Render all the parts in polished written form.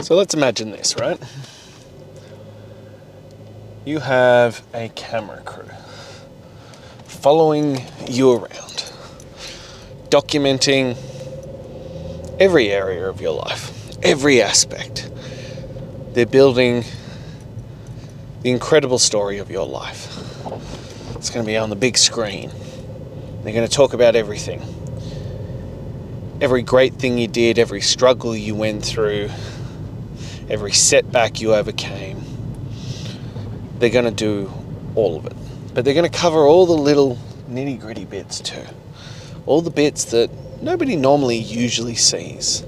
So let's imagine this, right? You have a camera crew following you around, documenting every area of your life, every aspect. They're building the incredible story of your life. It's going to be on the big screen. They're going to talk about everything. Every great thing you did, every struggle you went through, every setback you overcame. They're going to do all of it. But they're going to cover all the little nitty-gritty bits too. All the bits that nobody normally usually sees.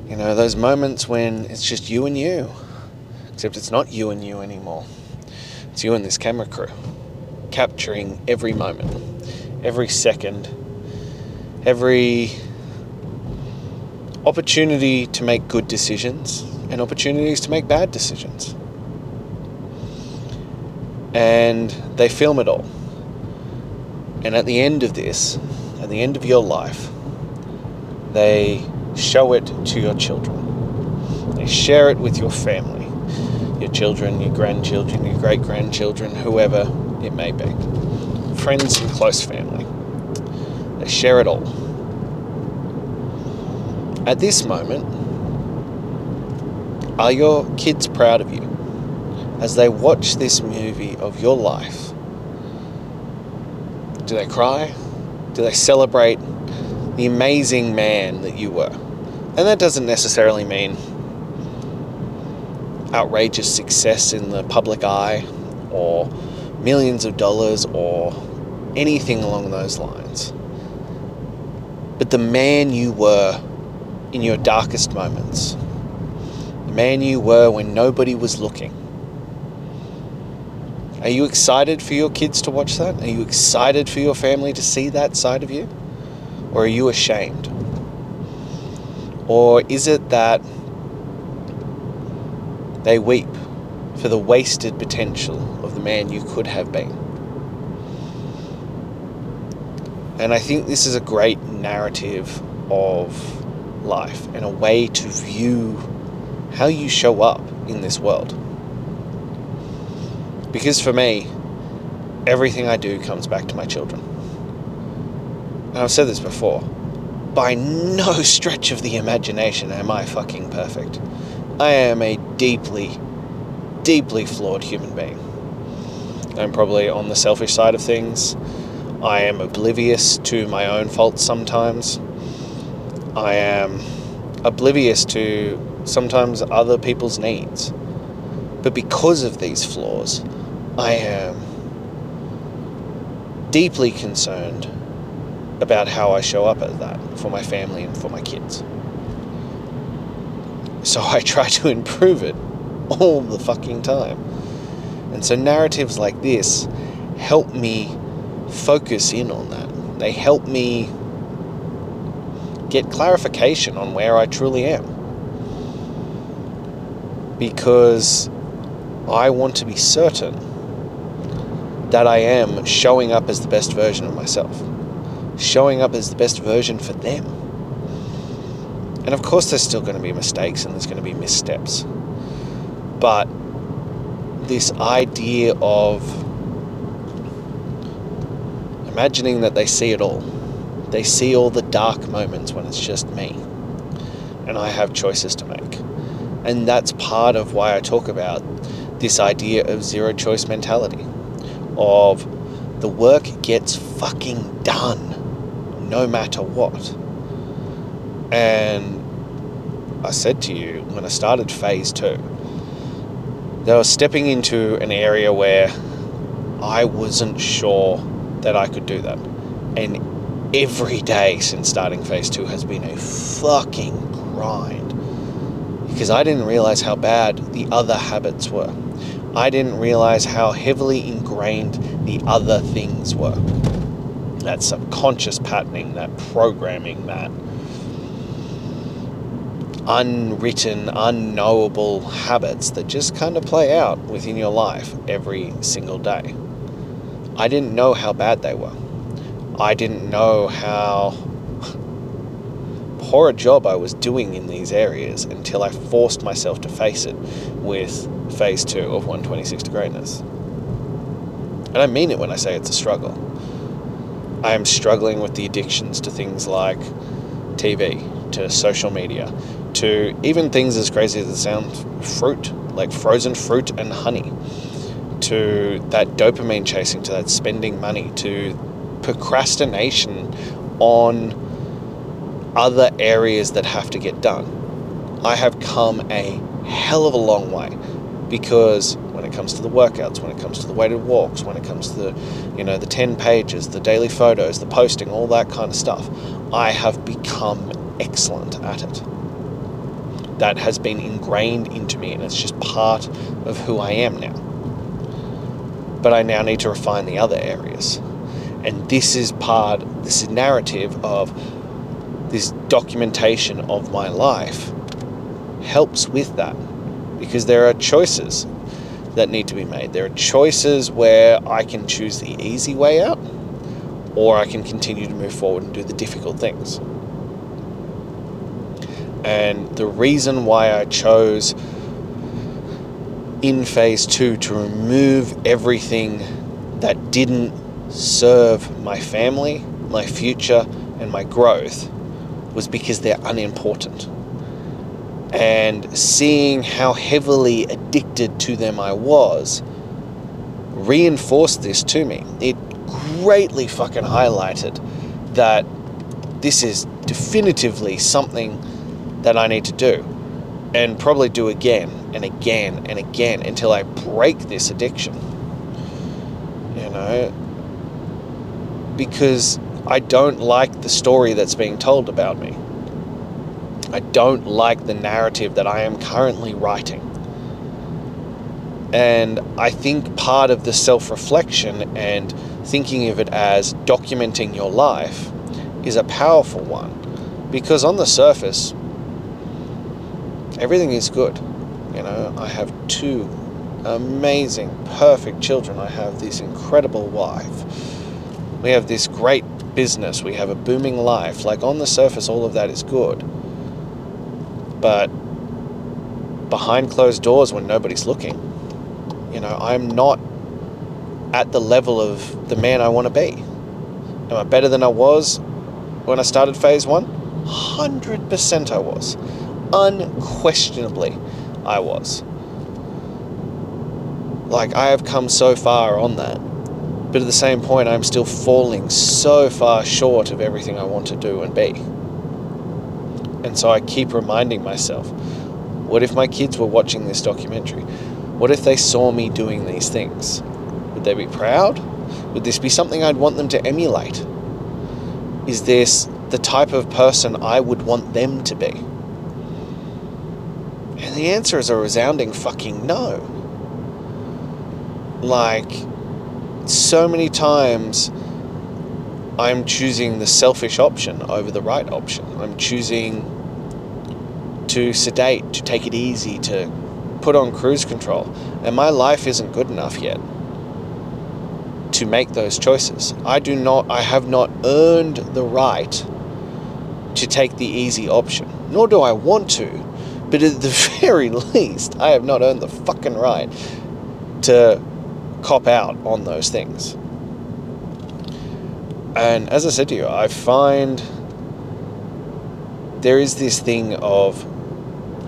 You know, those moments when it's just you and you. Except it's not you and you anymore. It's you and this camera crew. Capturing every moment. Every second. Every opportunity to make good decisions. And opportunities to make bad decisions. And they film it all. And at the end of this, at the end of your life, they show it to your children. They share it with your family. Your children, your grandchildren, your great-grandchildren, whoever it may be. Friends and close family. They share it all. At this moment, are your kids proud of you? As they watch this movie of your life, do they cry? Do they celebrate the amazing man that you were? And that doesn't necessarily mean outrageous success in the public eye or millions of dollars or anything along those lines. But the man you were in your darkest moments, the man you were when nobody was looking. Are you excited for your kids to watch that? Are you excited for your family to see that side of you? Or are you ashamed? Or is it that they weep for the wasted potential of the man you could have been? And I think this is a great narrative of life and a way to view how you show up in this world. Because for me, everything I do comes back to my children. And I've said this before, by no stretch of the imagination am I fucking perfect. I am a deeply, deeply flawed human being. I'm probably on the selfish side of things. I am oblivious to my own faults sometimes. I am oblivious to sometimes other people's needs. But because of these flaws, I am deeply concerned about how I show up as that for my family and for my kids. So I try to improve it all the fucking time. And so narratives like this help me focus in on that. They help me get clarification on where I truly am. Because I want to be certain that I am showing up as the best version of myself. Showing up as the best version for them. And of course there's still going to be mistakes and there's going to be missteps. But this idea of imagining that they see it all. They see all the dark moments when it's just me. And I have choices to make. And that's part of why I talk about this idea of zero choice mentality. Of the work gets fucking done no matter what. And I said to you when I started phase 2 that I was stepping into an area where I wasn't sure that I could do that. And every day since starting phase 2 has been a fucking grind. Because I didn't realize how bad the other habits were. I didn't realize how heavily ingrained the other things were. That subconscious patterning, that programming, that unwritten, unknowable habits that just kind of play out within your life every single day. I didn't know how bad they were. I didn't know how horror job I was doing in these areas until I forced myself to face it with phase 2 of 126 to Greatness. And I mean it when I say it's a struggle. I am struggling with the addictions to things like TV, to social media, to even things as crazy as it sounds, fruit, like frozen fruit and honey, to that dopamine chasing, to that spending money, to procrastination on other areas that have to get done. I have come a hell of a long way, because when it comes to the workouts, when it comes to the weighted walks, when it comes to the 10 pages, the daily photos, the posting, all that kind of stuff, I have become excellent at it. That has been ingrained into me, and it's just part of who I am now. But I now need to refine the other areas. And this is narrative of this documentation of my life helps with that, because there are choices that need to be made. There are choices where I can choose the easy way out, or I can continue to move forward and do the difficult things. And the reason why I chose in phase 2 to remove everything that didn't serve my family, my future, and my growth was because they're unimportant. And seeing how heavily addicted to them I was reinforced this to me. It greatly fucking highlighted that this is definitively something that I need to do, and probably do again and again and again until I break this addiction. Because I don't like the story that's being told about me. I don't like the narrative that I am currently writing. And I think part of the self-reflection and thinking of it as documenting your life is a powerful one. Because on the surface, everything is good. I have 2 amazing, perfect children. I have this incredible wife. We have this great business. We have a booming life. Like, on the surface, all of that is good. But behind closed doors, when nobody's looking, I'm not at the level of the man I want to be. Am I better than I was when I started phase 1? 100% I was. Unquestionably, I was. Like, I have come so far on that. But at the same point, I'm still falling so far short of everything I want to do and be. And so I keep reminding myself, what if my kids were watching this documentary? What if they saw me doing these things? Would they be proud? Would this be something I'd want them to emulate? Is this the type of person I would want them to be? And the answer is a resounding fucking no. Like, so many times I'm choosing the selfish option over the right option. I'm choosing to sedate, to take it easy, to put on cruise control. And my life isn't good enough yet to make those choices. I have not earned the right to take the easy option, nor do I want to, but at the very least, I have not earned the fucking right to cop out on those things. And as I said to you, I find there is this thing of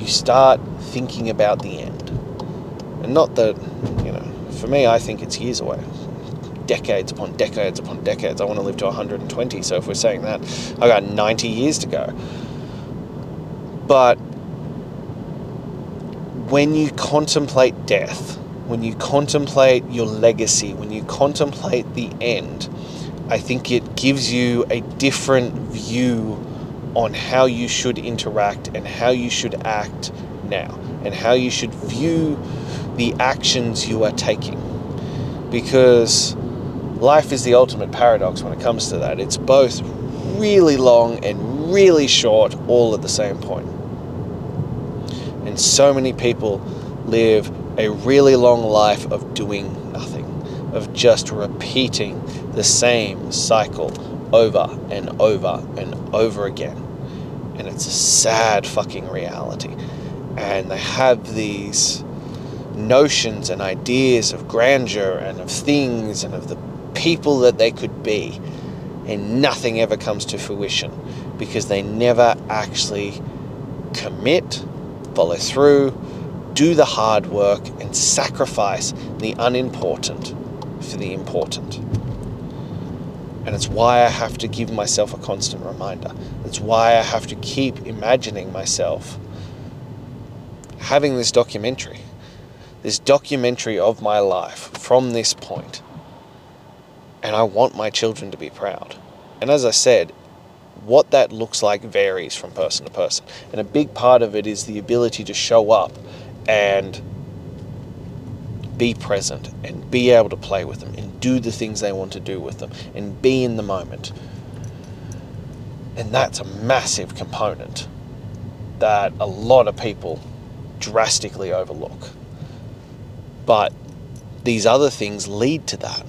you start thinking about the end. And not that, for me, I think it's years away. Decades upon decades upon decades. I want to live to 120, so if we're saying that, I got 90 years to go. But when you contemplate death, when you contemplate your legacy, when you contemplate the end, I think it gives you a different view on how you should interact and how you should act now, and how you should view the actions you are taking. Because life is the ultimate paradox when it comes to that. It's both really long and really short all at the same point. And so many people live a really long life of doing nothing, of just repeating the same cycle over and over and over again. And it's a sad fucking reality. And they have these notions and ideas of grandeur and of things and of the people that they could be, and nothing ever comes to fruition because they never actually commit, follow through, do the hard work, and sacrifice the unimportant for the important. And it's why I have to give myself a constant reminder. It's why I have to keep imagining myself having this documentary of my life from this point. And I want my children to be proud. And as I said, what that looks like varies from person to person. And a big part of it is the ability to show up and be present and be able to play with them and do the things they want to do with them and be in the moment. And that's a massive component that a lot of people drastically overlook. But these other things lead to that.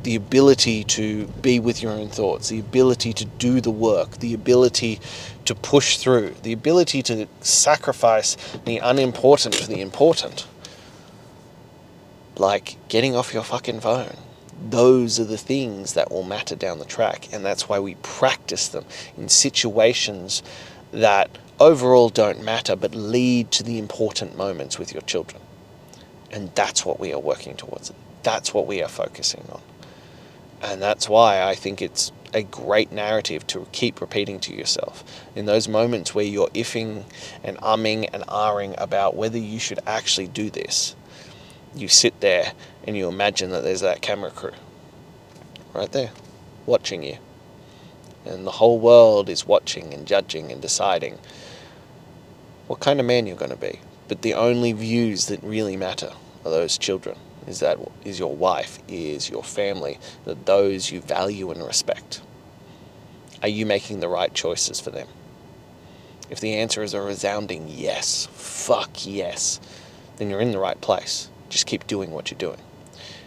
The ability to be with your own thoughts, the ability to do the work, the ability to push through, the ability to sacrifice the unimportant for the important. Like getting off your fucking phone. Those are the things that will matter down the track, and that's why we practice them in situations that overall don't matter but lead to the important moments with your children. And that's what we are working towards. That's what we are focusing on. And that's why I think it's a great narrative to keep repeating to yourself. In those moments where you're iffing and umming and ahhing about whether you should actually do this, you sit there and you imagine that there's that camera crew right there watching you. And the whole world is watching and judging and deciding what kind of man you're going to be. But the only views that really matter are those children. Is your wife, is your family, that those you value and respect. Are you making the right choices for them? If the answer is a resounding yes, fuck yes, then you're in the right place. Just keep doing what you're doing.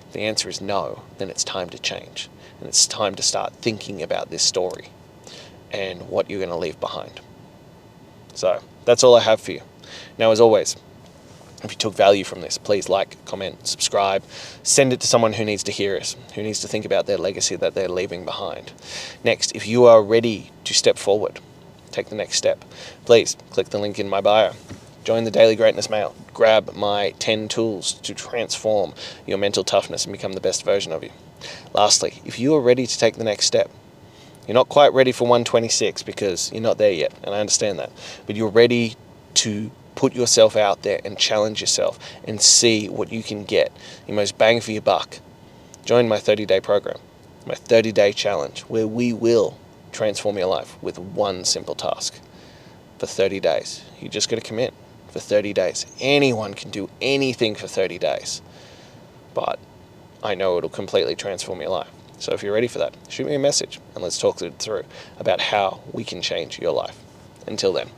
If the answer is no, then it's time to change. And it's time to start thinking about this story and what you're going to leave behind. So that's all I have for you. Now, as always, if you took value from this, please like, comment, subscribe, send it to someone who needs to hear it, who needs to think about their legacy that they're leaving behind. Next, if you are ready to step forward, take the next step, please click the link in my bio. Join the Daily Greatness Mail. Grab my 10 tools to transform your mental toughness and become the best version of you. Lastly, if you are ready to take the next step, you're not quite ready for 126 because you're not there yet, and I understand that, but you're ready to put yourself out there and challenge yourself and see what you can get, your most bang for your buck. Join my 30-day program, my 30-day challenge, where we will transform your life with one simple task for 30 days. You just got to commit for 30 days. Anyone can do anything for 30 days, but I know it'll completely transform your life. So if you're ready for that, shoot me a message and let's talk it through about how we can change your life. Until then.